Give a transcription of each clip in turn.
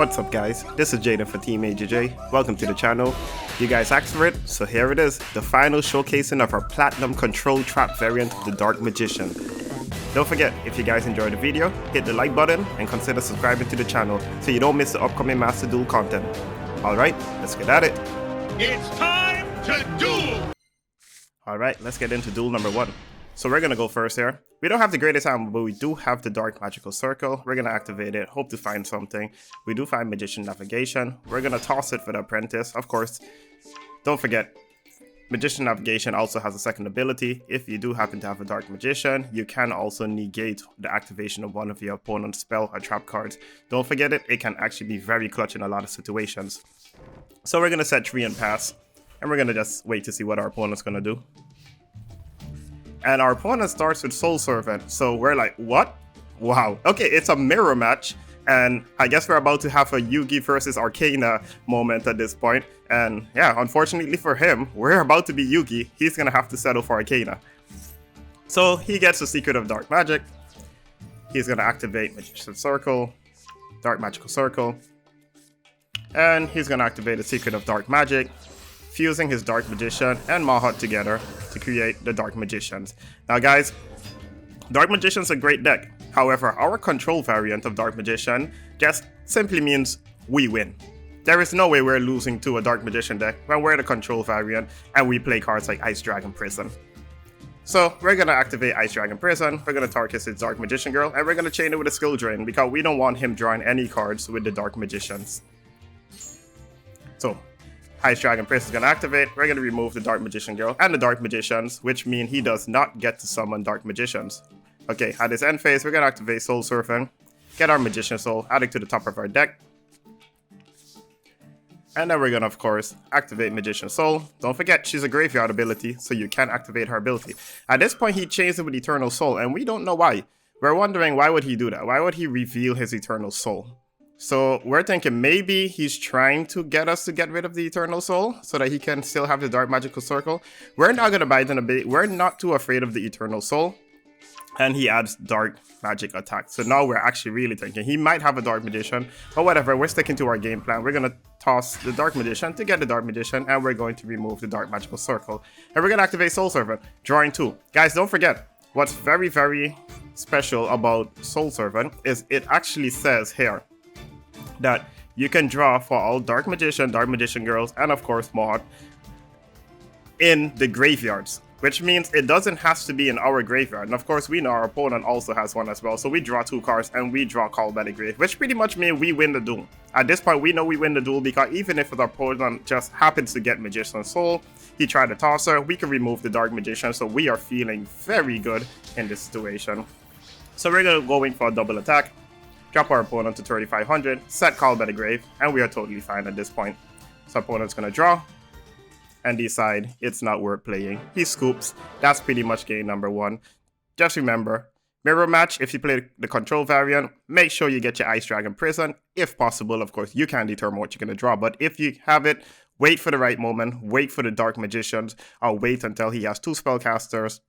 What's up guys, this is Jaden for Team AJJ. Welcome to the channel. You guys asked for it, so here it is, the final showcasing of our Platinum Control Trap variant of the Dark Magician. Don't forget, if you guys enjoyed the video, hit the like button and consider subscribing to the channel so you don't miss the upcoming Master Duel content. Alright, let's get at it. It's time to duel! Alright, let's get into duel number 1. So we're gonna go first here. We don't have the greatest hand, but we do have the Dark Magical Circle. We're gonna activate it, hope to find something. We do find Magician Navigation. We're gonna toss it for the Apprentice, of course. Don't forget, Magician Navigation also has a second ability. If you do happen to have a Dark Magician, you can also negate the activation of one of your opponent's spell or trap cards. Don't forget it, it can actually be very clutch in a lot of situations. So we're gonna set 3 and pass, and we're gonna just wait to see what our opponent's gonna do. And our opponent starts with Soul Servant, so we're like, what? Wow. Okay, it's a mirror match, and I guess we're about to have a Yugi versus Arcana moment at this point. And yeah, unfortunately for him, we're about to be Yugi. He's gonna have to settle for Arcana. So he gets the Secret of Dark Magic. He's gonna activate Magician Circle, Dark Magical Circle, and he's gonna activate the Secret of Dark Magic, fusing his Dark Magician and Mahat together to create the Dark Magicians. Now guys, Dark Magician's a great deck. However, our control variant of Dark Magician just simply means we win. There is no way we're losing to a Dark Magician deck when we're the control variant and we play cards like Ice Dragon Prison. So we're gonna activate Ice Dragon Prison, we're gonna target his Dark Magician Girl, and we're gonna chain it with a Skill Drain because we don't want him drawing any cards with the Dark Magicians. So Ice Dragon Prison is going to activate, we're going to remove the Dark Magician Girl and the Dark Magicians, which mean he does not get to summon Dark Magicians. Okay, at this end phase, we're going to activate Soul Servant, get our Magician Soul, add it to the top of our deck. And then we're going to, of course, activate Magician Soul. Don't forget, she's a graveyard ability, so you can activate her ability. At this point, he changed it with Eternal Soul, and we don't know why. We're wondering, why would he do that? Why would he reveal his Eternal Soul? So we're thinking maybe he's trying to get us to get rid of the Eternal Soul so that he can still have the Dark Magical Circle. We're not going to bite in a bit. We're not too afraid of the Eternal Soul. And he adds Dark Magic Attack. So now we're actually really thinking he might have a Dark Magician. But whatever, we're sticking to our game plan. We're going to toss the Dark Magician to get the Dark Magician. And we're going to remove the Dark Magical Circle. And we're going to activate Soul Servant, drawing 2. Guys, don't forget, what's very, very special about Soul Servant is it actually says here that you can draw for all Dark Magician Girls, and of course Mahat in the graveyards, which means it doesn't have to be in our graveyard. And of course we know our opponent also has one as well, so we draw 2 cards and we draw Call by the Grave, which pretty much means we win the duel. At this point we know we win the duel because even if our opponent just happens to get Magician Soul, he tried to toss her, we can remove the Dark Magician, so we are feeling very good in this situation. So we're going to go in for a double attack, drop our opponent to 3500, set Call by the Grave, and we are totally fine at this point. So opponent's gonna draw and decide it's not worth playing. He scoops. That's pretty much game number 1. Just remember, mirror match, if you play the control variant, make sure you get your Ice Dragon Prison. If possible, of course, you can determine what you're gonna draw, but if you have it, wait for the right moment, wait for the Dark Magicians, or wait until he has 2 spellcasters.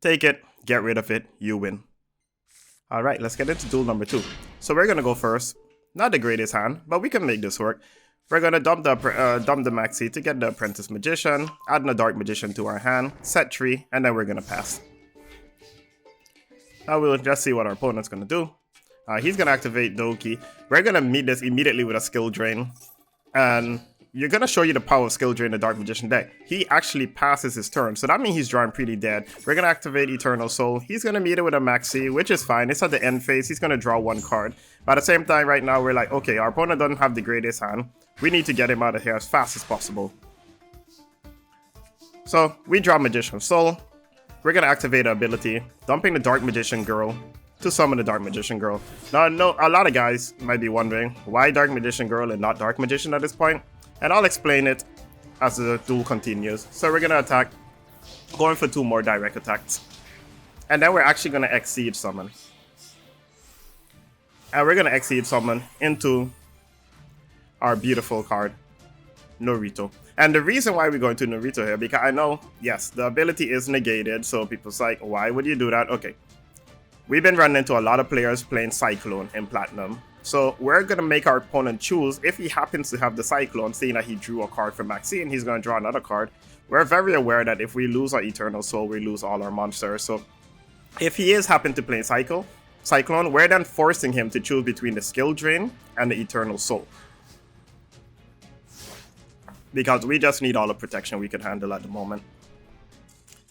Take it, get rid of it, you win. Alright, let's get into duel number 2. So we're going to go first. Not the greatest hand, but we can make this work. We're going to dump the Maxi to get the Apprentice Magician, add the Dark Magician to our hand, set 3, and then we're going to pass. Now we'll just see what our opponent's going to do. He's going to activate Doki. We're going to meet this immediately with a Skill Drain. And you're going to show you the power of Skill Drain in the Dark Magician deck. He actually passes his turn, so that means he's drawing pretty dead. We're going to activate Eternal Soul. He's going to meet it with a Maxi, which is fine. It's at the end phase. He's going to draw 1 card. But at the same time, right now, we're like, okay, our opponent doesn't have the greatest hand. We need to get him out of here as fast as possible. So we draw Magician Soul. We're going to activate the ability, dumping the Dark Magician Girl to summon the Dark Magician Girl. Now, a lot of guys might be wondering, why Dark Magician Girl and not Dark Magician at this point? And I'll explain it as the duel continues. So we're going to attack, going for 2 more direct attacks. And then we're actually going to Exceed Summon. And we're going to Exceed Summon into our beautiful card, Norito. And the reason why we're going to Norito here, because I know, yes, the ability is negated. So people's like, why would you do that? Okay. We've been running into a lot of players playing Cyclone in Platinum. So we're going to make our opponent choose. If he happens to have the Cyclone, seeing that he drew a card from Maxine, he's going to draw another card. We're very aware that if we lose our Eternal Soul, we lose all our monsters. So if he is happen to play Cyclone, we're then forcing him to choose between the Skill Drain and the Eternal Soul. Because we just need all the protection we can handle at the moment.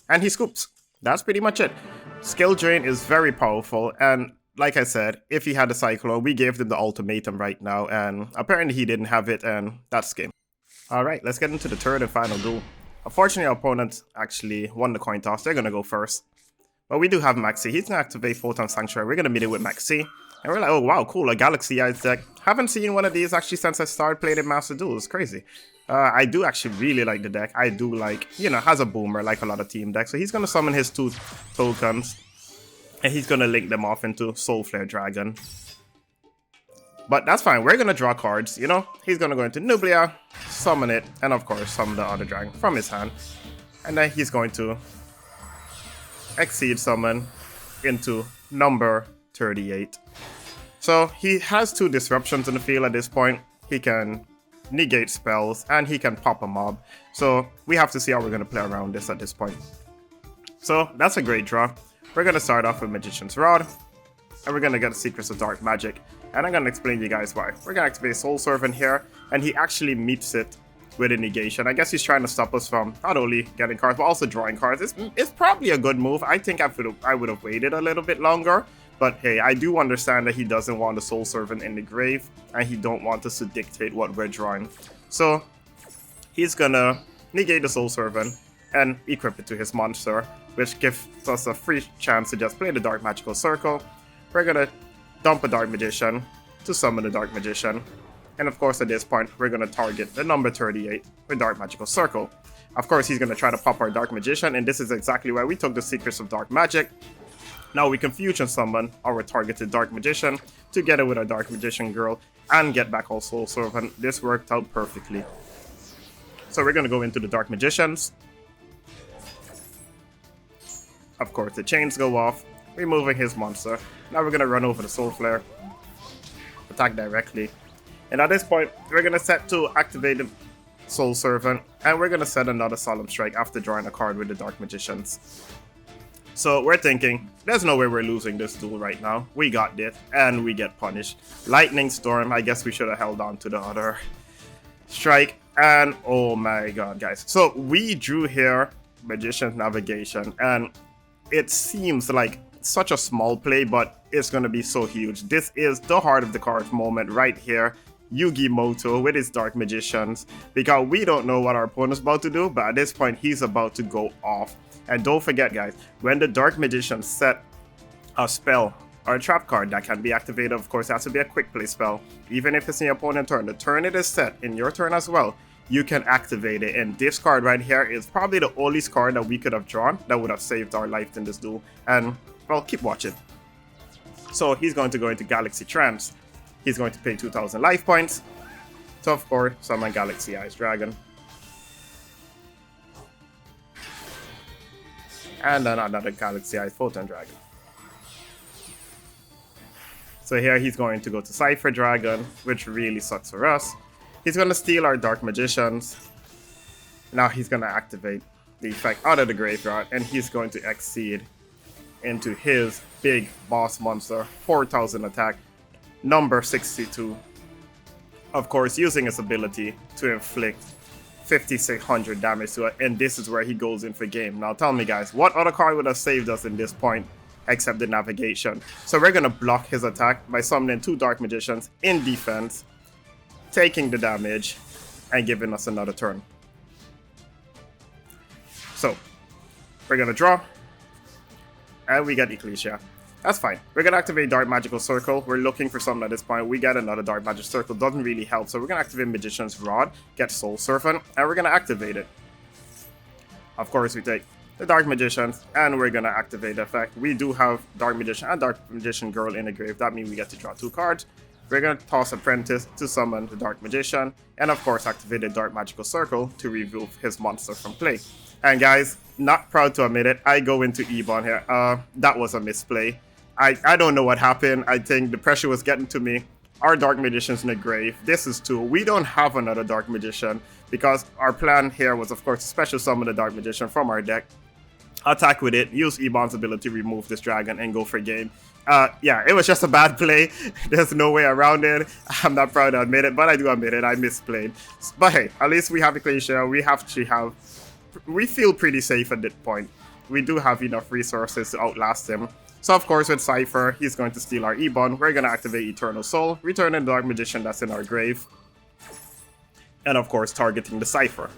And he scoops. That's pretty much it. Skill Drain is very powerful, and like I said, if he had a Cyclone, we gave them the ultimatum right now, and apparently he didn't have it, and that's game. Alright, let's get into the third and final duel. Unfortunately, our opponent actually won the coin toss. They're going to go first. But we do have Maxi. He's going to activate Photon Sanctuary. We're going to meet it with Maxi. And we're like, oh wow, cool, a Galaxy Eyes deck. Haven't seen one of these actually since I started playing in Master Duel. It's crazy. I do actually really like the deck. I do like, has a boomer like a lot of team decks. So he's going to summon his 2 tokens. And he's going to link them off into Soul Flare Dragon. But that's fine. We're going to draw cards, He's going to go into Nublia, summon it, and of course summon the other dragon from his hand. And then he's going to Exceed Summon into number 38. So he has 2 disruptions in the field at this point. He can negate spells, and he can pop a mob. So we have to see how we're going to play around this at this point. So that's a great draw. We're going to start off with Magician's Rod, and we're going to get the Secrets of Dark Magic, and I'm going to explain to you guys why. We're going to activate Soul Servant here, and he actually meets it with a negation. I guess he's trying to stop us from not only getting cards, but also drawing cards. It's probably a good move. I think I would have waited a little bit longer, but hey, I do understand that he doesn't want the Soul Servant in the grave, and he don't want us to dictate what we're drawing. So he's going to negate the Soul Servant and equip it to his monster, which gives us a free chance to just play the Dark Magical Circle. We're gonna dump a Dark Magician to summon the Dark Magician. And of course at this point, we're gonna target the number 38 with Dark Magical Circle. Of course he's gonna try to pop our Dark Magician, and this is exactly why we took the Secrets of Dark Magic. Now we can fusion summon our targeted Dark Magician together with our Dark Magician girl and get back our Soul Servant. This worked out perfectly. So we're gonna go into the Dark Magicians. Of course, the chains go off, removing his monster. Now we're going to run over the Soul Flare, attack directly. And at this point, we're going to set to activate the Soul Servant, and we're going to set another Solemn Strike after drawing a card with the Dark Magicians. So we're thinking, there's no way we're losing this duel right now. We got this, and we get punished. Lightning Storm, I guess we should have held on to the other strike. And oh my god, guys. So we drew here Magician's Navigation, and it seems like such a small play, but it's going to be so huge. This is the heart of the card moment right here. Yugi Moto with his Dark Magicians, because we don't know what our opponent's about to do, but at this point he's about to go off. And don't forget guys, when the Dark Magician set a spell or a trap card that can be activated, of course it has to be a quick play spell. Even if it's in your opponent's turn, the turn it is set in your turn as well, you can activate it. And this card right here is probably the only card that we could have drawn that would have saved our life in this duel. And well, keep watching. So he's going to go into Galaxy Trance. He's going to pay 2,000 life points to, of course, summon Galaxy Eyes Dragon. And then another Galaxy Eyes Photon Dragon. So here he's going to go to Cypher Dragon, which really sucks for us. He's going to steal our Dark Magicians. Now he's going to activate the effect out of the graveyard, and he's going to exceed into his big boss monster, 4,000 attack, number 62. Of course, using his ability to inflict 5,600 damage to it, and this is where he goes in for game. Now tell me guys, what other card would have saved us in this point except the navigation? So we're going to block his attack by summoning 2 Dark Magicians in defense, taking the damage, and giving us another turn. So, we're gonna draw, and we get Ecclesia. That's fine. We're gonna activate Dark Magical Circle. We're looking for something at this point. We get another Dark Magic Circle. Doesn't really help, so we're gonna activate Magician's Rod, get Soul Servant, and we're gonna activate it. Of course, we take the Dark Magicians, and we're gonna activate the effect. We do have Dark Magician and Dark Magician Girl in the grave. That means we get to draw 2 cards. We're going to toss Apprentice to summon the Dark Magician, and of course activate the Dark Magical Circle to remove his monster from play. And guys, not proud to admit it, I go into Ebon here. That was a misplay. I don't know what happened. I think the pressure was getting to me. our Dark Magician's in the grave. This is 2. We don't have another Dark Magician because our plan here was, of course, to special summon the Dark Magician from our deck, attack with it, use Ebon's ability, remove this dragon, and go for game. Yeah, it was just a bad play. There's no way around it. I'm not proud to admit it, but I do admit it. I misplayed. But hey, at least we have Ecclesia. We feel pretty safe at this point. We do have enough resources to outlast him. So of course with Cypher, he's going to steal our Ebon. We're going to activate Eternal Soul, returning the Dark Magician that's in our grave. And of course targeting the Cypher.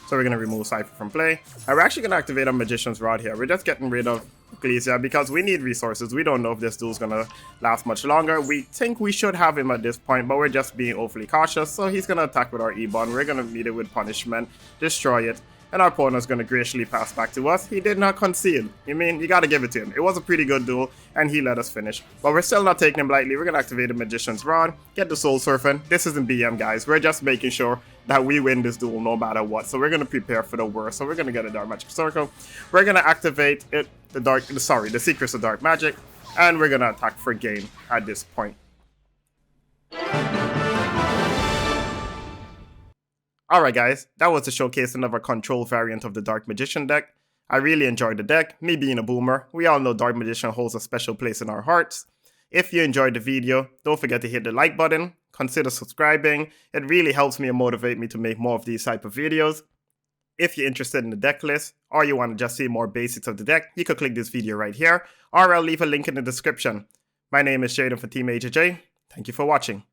So we're going to remove Cypher from play. And we're actually going to activate a Magician's Rod here. We're just getting rid of Ecclesia because we need resources. We don't know if this duel's going to last much longer. We think we should have him at this point, but we're just being awfully cautious. So he's going to attack with our Ebon. We're going to meet it with Punishment, destroy it. And our opponent's going to graciously pass back to us. He did not concede. I mean, you got to give it to him. It was a pretty good duel, and he let us finish. But we're still not taking him lightly. We're going to activate the Magician's Rod, get the Soul Surfing. This isn't BM, guys. We're just making sure that we win this duel no matter what. So we're going to prepare for the worst. So we're going to get a Dark Magic Circle. We're going to activate it, the Secrets of Dark Magic, and we're going to attack for game at this point. Alright guys, that was the showcasing of a control variant of the Dark Magician deck. I really enjoyed the deck. Me being a boomer, we all know Dark Magician holds a special place in our hearts. If you enjoyed the video, don't forget to hit the like button, consider subscribing. It really helps me and motivate me to make more of these type of videos. If you're interested in the deck list, or you want to just see more basics of the deck, you could click this video right here, or I'll leave a link in the description. My name is Jaden for Team HJ. Thank you for watching.